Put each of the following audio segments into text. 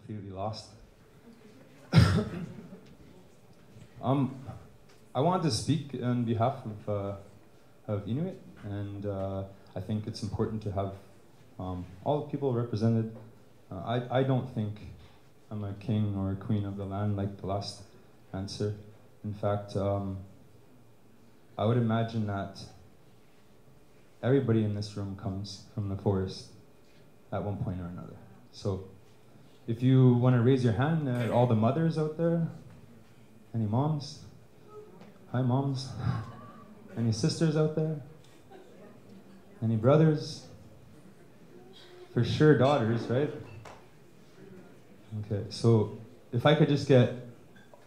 completely lost. I wanted to speak on behalf of Inuit, and I think it's important to have all the people represented. I don't think I'm a king or a queen of the land like the last answer. In fact, I would imagine that everybody in this room comes from the forest at one point or another. So if you want to raise your hand at all the mothers out there, any moms? Hi moms. Any sisters out there? Any brothers? For sure daughters, right? Okay, so if I could just get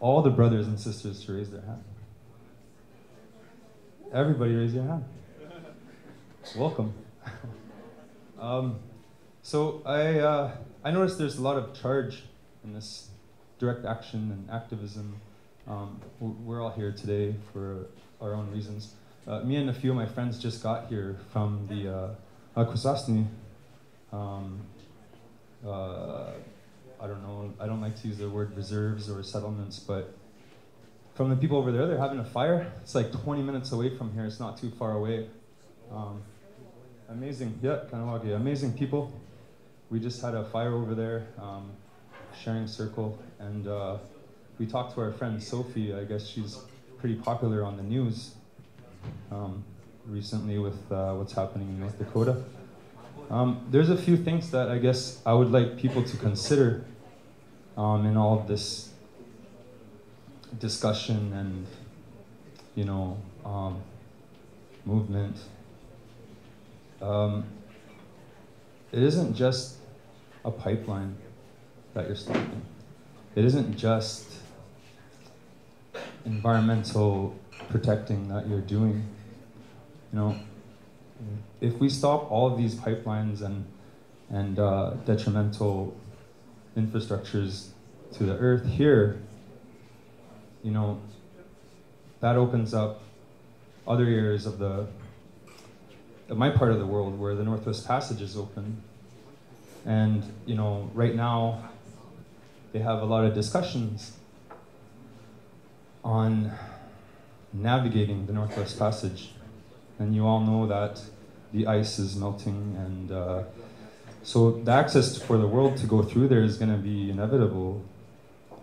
all the brothers and sisters to raise their hand. Everybody raise your hand. Welcome. So I noticed there's a lot of charge in this direct action and activism. We're all here today for our own reasons. Me and a few of my friends just got here from the Aquilaajai. I don't know, I don't like to use the word reserves or settlements, but from the people over there, they're having a fire. It's like 20 minutes away from here, it's not too far away. Amazing, yeah, Kanawagi, amazing people. We just had a fire over there, sharing circle, and we talked to our friend Sophie. I guess she's pretty popular on the news recently with what's happening in North Dakota. There's a few things that I guess I would like people to consider in all of this discussion and, you know, movement. It isn't just a pipeline that you're stopping. It isn't just environmental protecting that you're doing. You know, if we stop all of these pipelines and detrimental infrastructures to the earth here, you know, that opens up other areas of my part of the world where the Northwest Passage is open. And, you know, right now they have a lot of discussions on navigating the Northwest Passage. And you all know that the ice is melting, and so the access for the world to go through there is going to be inevitable.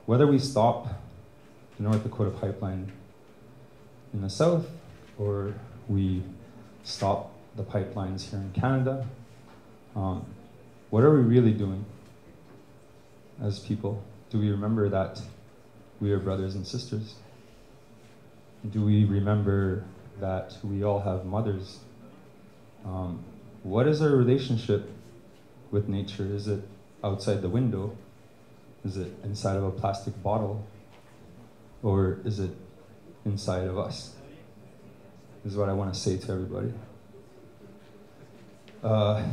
Whether we stop the North Dakota pipeline in the south, or we stop the pipelines here in Canada, what are we really doing as people? Do we remember that we are brothers and sisters? Do we remember that we all have mothers? What is our relationship with nature? Is it outside the window? Is it inside of a plastic bottle? Or is it inside of us? Is what I want to say to everybody.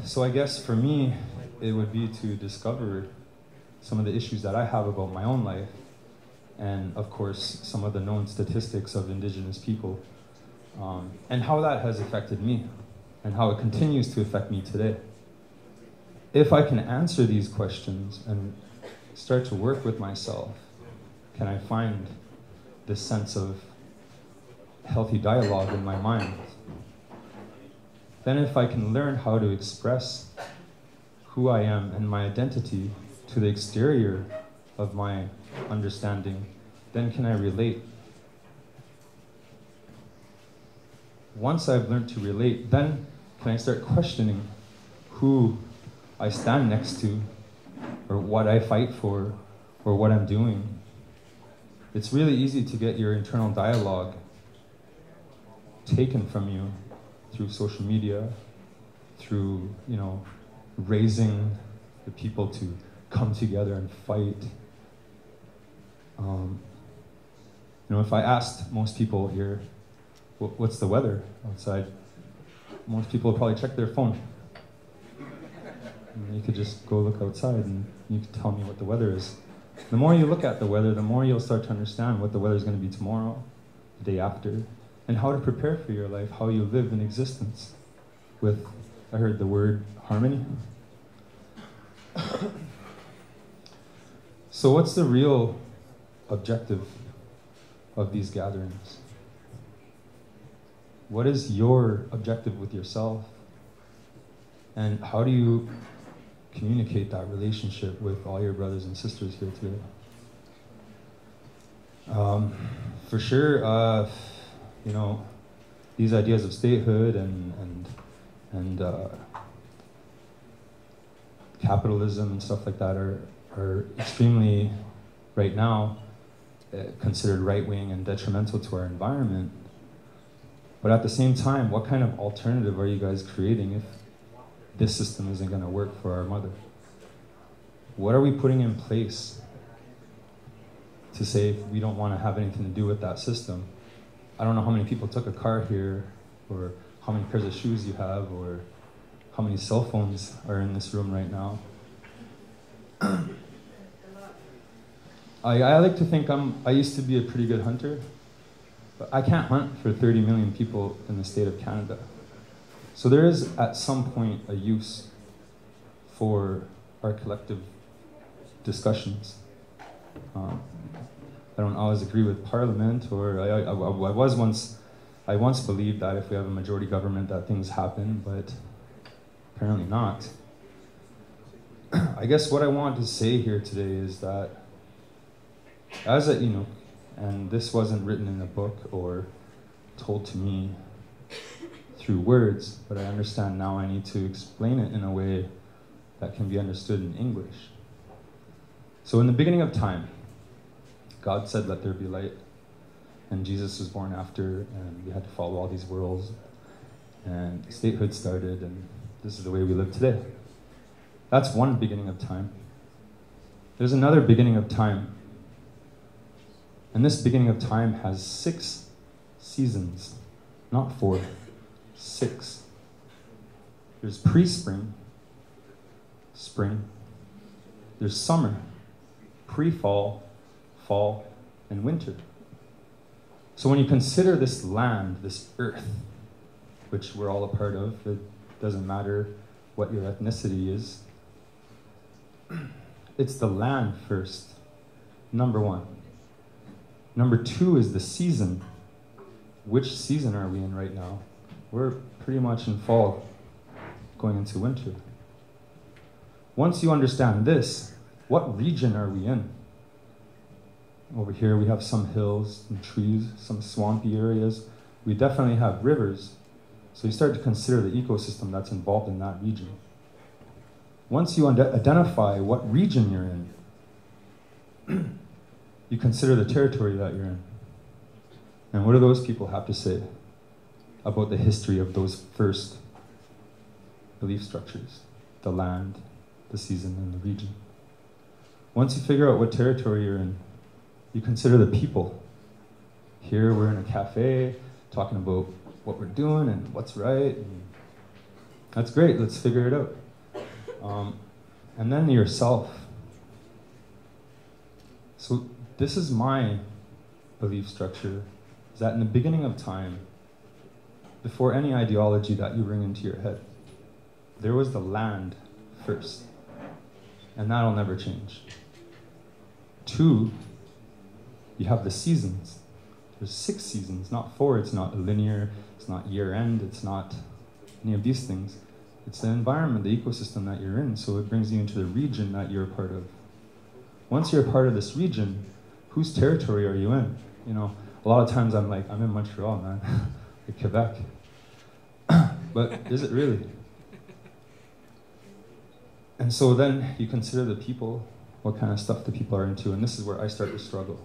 So I guess for me, it would be to discover some of the issues that I have about my own life, and of course, some of the known statistics of Indigenous people, and how that has affected me, and how it continues to affect me today. If I can answer these questions and start to work with myself, can I find this sense of healthy dialogue in my mind? Then if I can learn how to express who I am and my identity to the exterior of my understanding, then can I relate? Once I've learned to relate, then can I start questioning who I stand next to, or what I fight for, or what I'm doing. It's really easy to get your internal dialogue taken from you through social media, through, you know, raising the people to come together and fight. You know, if I asked most people here, what's the weather outside? Most people would probably check their phone. And you could just go look outside and you could tell me what the weather is. The more you look at the weather, the more you'll start to understand what the weather is going to be tomorrow, the day after, and how to prepare for your life, how you live in existence with, I heard the word harmony. So what's the real objective of these gatherings? What is your objective with yourself? And how do you communicate that relationship with all your brothers and sisters here today? For sure, you know, these ideas of statehood and capitalism and stuff like that are extremely, right now, considered right-wing and detrimental to our environment. But at the same time, what kind of alternative are you guys creating if this system isn't going to work for our mother? What are we putting in place to say we don't want to have anything to do with that system? I don't know how many people took a car here, or how many pairs of shoes you have, or how many cell phones are in this room right now. I like to think I used to be a pretty good hunter, but I can't hunt for 30 million people in the state of Canada. So there is, at some point, a use for our collective discussions. I don't always agree with Parliament, or I once believed that if we have a majority government that things happen, but apparently not. I guess what I want to say here today is that as a Inuk, and this wasn't written in a book or told to me through words, but I understand now I need to explain it in a way that can be understood in English. So in the beginning of time, God said, "Let there be light," and Jesus was born after, and we had to follow all these rules, and statehood started, and this is the way we live today. That's one beginning of time. There's another beginning of time, and this beginning of time has 6 seasons, not 4, 6. There's pre-spring, spring. There's summer, pre-fall, fall, and winter. So when you consider this land, this earth, which we're all a part of, it doesn't matter what your ethnicity is, it's the land first, number 1. Number 2 is the season. Which season are we in right now? We're pretty much in fall, going into winter. Once you understand this, what region are we in? Over here we have some hills and trees, some swampy areas. We definitely have rivers. So you start to consider the ecosystem that's involved in that region. Once you identify what region you're in, you consider the territory that you're in. And what do those people have to say about the history of those first belief structures? The land, the season, and the region. Once you figure out what territory you're in, you consider the people. Here we're in a cafe talking about what we're doing and what's right. And that's great, let's figure it out. And then yourself. So this is my belief structure, is that in the beginning of time, before any ideology that you bring into your head, there was the land first. And that'll never change. 2, you have the seasons. There's 6 seasons, not 4. It's not linear, it's not year end, it's not any of these things. It's the environment, the ecosystem that you're in, so it brings you into the region that you're a part of. Once you're a part of this region, whose territory are you in? You know, a lot of times I'm like, I'm in Montreal, man, like Quebec. But is it really? And so then you consider the people, what kind of stuff the people are into, and this is where I start to struggle.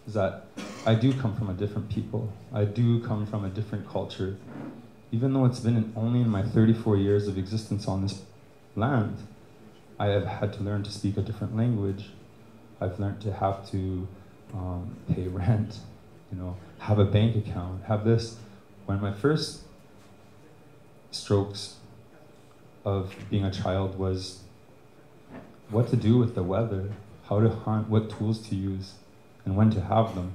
Is that I do come from a different people. I do come from a different culture. Even though it's been only in my 34 years of existence on this land, I have had to learn to speak a different language. I've learned to have to pay rent, you know, have a bank account, have this. When my first strokes of being a child was what to do with the weather, how to hunt, what tools to use, and when to have them.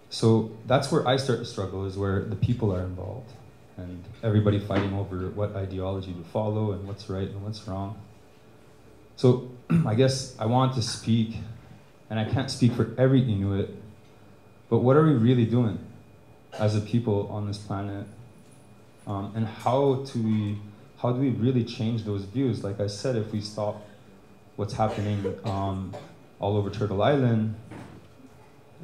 So that's where I start to struggle, is where the people are involved and everybody fighting over what ideology to follow and what's right and what's wrong. So I guess I want to speak, and I can't speak for every Inuit, but what are we really doing as a people on this planet? And how do we really change those views? Like I said, if we stop what's happening all over Turtle Island,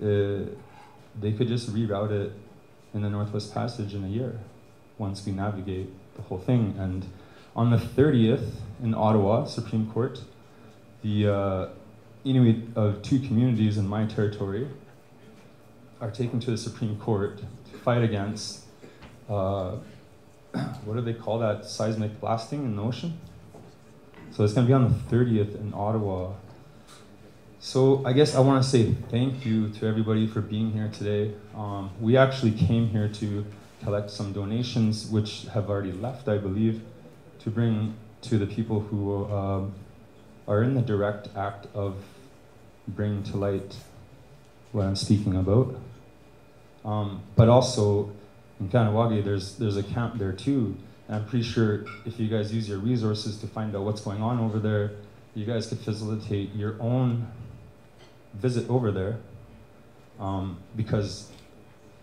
they could just reroute it in the Northwest Passage in a year once we navigate the whole thing. And on the 30th in Ottawa, Supreme Court, the Inuit of 2 communities in my territory are taken to the Supreme Court to fight against, what do they call that, seismic blasting in the ocean? So it's going to be on the 30th in Ottawa. So I guess I want to say thank you to everybody for being here today. We actually came here to collect some donations, which have already left, I believe, to bring to the people who are in the direct act of bringing to light what I'm speaking about. But also, in Kahnawake, there's a camp there too, and I'm pretty sure if you guys use your resources to find out what's going on over there, you guys could facilitate your own visit over there, because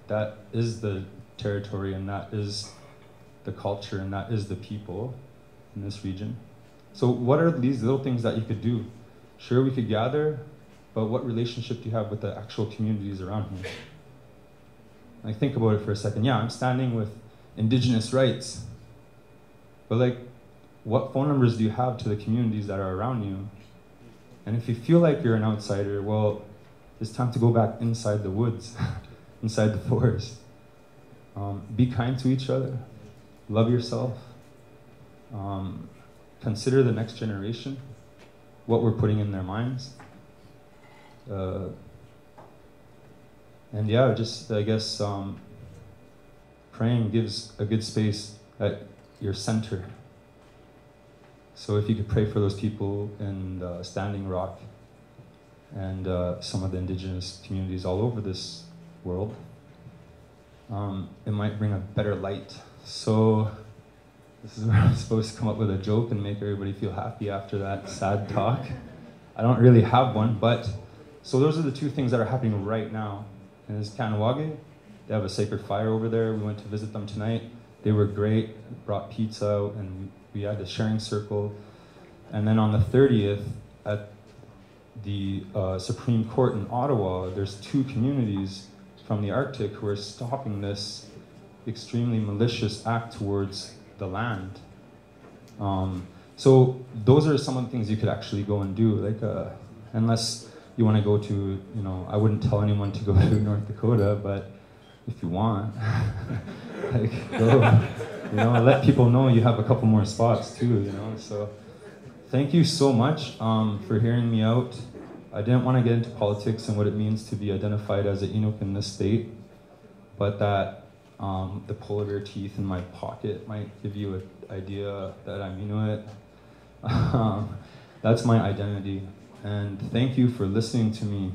that is the territory, and that is the culture, and that is the people in this region. So what are these little things that you could do? Sure, we could gather, but what relationship do you have with the actual communities around here? Like, think about it for a second. Yeah, I'm standing with Indigenous rights, but like, what phone numbers do you have to the communities that are around you? And if you feel like you're an outsider, well, it's time to go back inside the woods, inside the forest. Be kind to each other, love yourself, consider the next generation, what we're putting in their minds. And yeah, just, I guess, praying gives a good space at your center. So if you could pray for those people in Standing Rock and some of the Indigenous communities all over this world, it might bring a better light. So this is where I'm supposed to come up with a joke and make everybody feel happy after that sad talk. I don't really have one, but so those are the 2 things that are happening right now. And it's Kahnawake. They have a sacred fire over there. We went to visit them tonight. They were great, brought pizza out, and we had a sharing circle. And then on the 30th, at the Supreme Court in Ottawa, there's 2 communities from the Arctic who are stopping this extremely malicious act towards the land. So those are some of the things you could actually go and do. Like, unless you want to go to, I wouldn't tell anyone to go to North Dakota, but if you want, like, go. Let people know you have a couple more spots too, So thank you so much for hearing me out. I didn't want to get into politics and what it means to be identified as an Inuk in this state, but that the polar bear teeth in my pocket might give you an idea that I'm Inuit. That's my identity. And thank you for listening to me.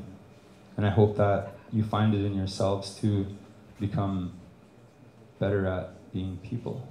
And I hope that you find it in yourselves to become better at being people.